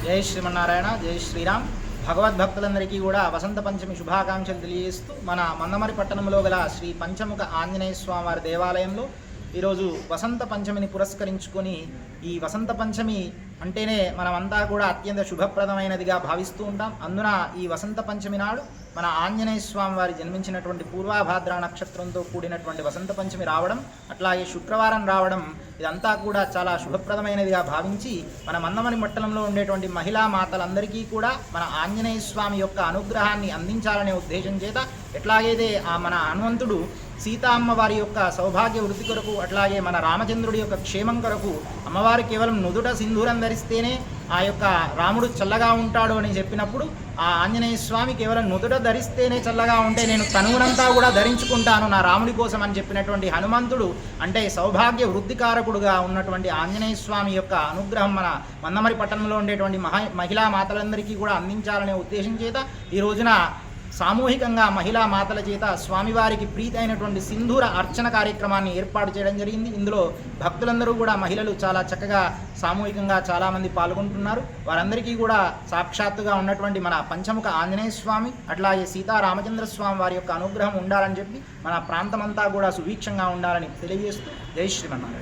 జై శ్రీమన్నారాయణ, జై శ్రీరామ్. భగవద్భక్తులందరికీ కూడా వసంత పంచమి శుభాకాంక్షలు తెలియజేస్తూ మన మందమరి పట్టణంలో గల శ్రీ పంచముఖ ఆంజనేయ స్వామి వారి దేవాలయంలో ఈరోజు వసంత పంచమిని పురస్కరించుకొని, ఈ వసంత పంచమి అంటేనే మనమంతా కూడా అత్యంత శుభప్రదమైనదిగా భావిస్తూ ఉంటాం. అందున ఈ వసంత పంచమి నాడు మన ఆంజనేయ స్వామి వారి జన్మించినటువంటి పూర్వాభాద్ర నక్షత్రంతో కూడినటువంటి వసంత పంచమి రావడం, అట్లాగే శుక్రవారం రావడం, ఇదంతా కూడా చాలా శుభప్రదమైనదిగా భావించి మన మందమరి పట్టణంలో ఉండేటువంటి మహిళా మాతలందరికీ కూడా మన ఆంజనేయ స్వామి యొక్క అనుగ్రహాన్ని అందించాలనే ఉద్దేశం చేత, ఎట్లాగైతే మన హనుమంతుడు సీతా అమ్మవారి యొక్క సౌభాగ్య వృద్ధి కొరకు, అట్లాగే మన రామచంద్రుడి యొక్క క్షేమం కొరకు అమ్మవారి కేవలం నుదుట సింధూరం ధరిస్తేనే ఆ యొక్క రాముడు చల్లగా ఉంటాడు అని చెప్పినప్పుడు, ఆ ఆంజనేయ స్వామి కేవలం నుదుట ధరిస్తేనే చల్లగా ఉంటే నేను తనువునంతా కూడా ధరించుకుంటాను నా రాముడి కోసం అని చెప్పినటువంటి హనుమంతుడు, అంటే సౌభాగ్య వృద్ధికారకుడుగా ఉన్నటువంటి ఆంజనేయ స్వామి యొక్క అనుగ్రహం మన మందమరి పట్టణంలో ఉండేటువంటి మహిళా మాతలందరికీ కూడా అందించాలనే ఉద్దేశం చేత ఈ రోజున సామూహికంగా మహిళా మాతల చేత స్వామివారికి ప్రీతి అయినటువంటి సింధూర అర్చన కార్యక్రమాన్ని ఏర్పాటు చేయడం జరిగింది. ఇందులో భక్తులందరూ కూడా మహిళలు చాలా చక్కగా సామూహికంగా చాలామంది పాల్గొంటున్నారు. వారందరికీ కూడా సాక్షాత్తుగా ఉన్నటువంటి మన పంచముఖ ఆంజనేయ స్వామి, అట్లాగే సీతారామచంద్ర స్వామి వారి యొక్క అనుగ్రహం ఉండాలని చెప్పి మన ప్రాంతమంతా కూడా సుభిక్షంగా ఉండాలని తెలియజేస్తూ జై శ్రీమన్నారాయణ.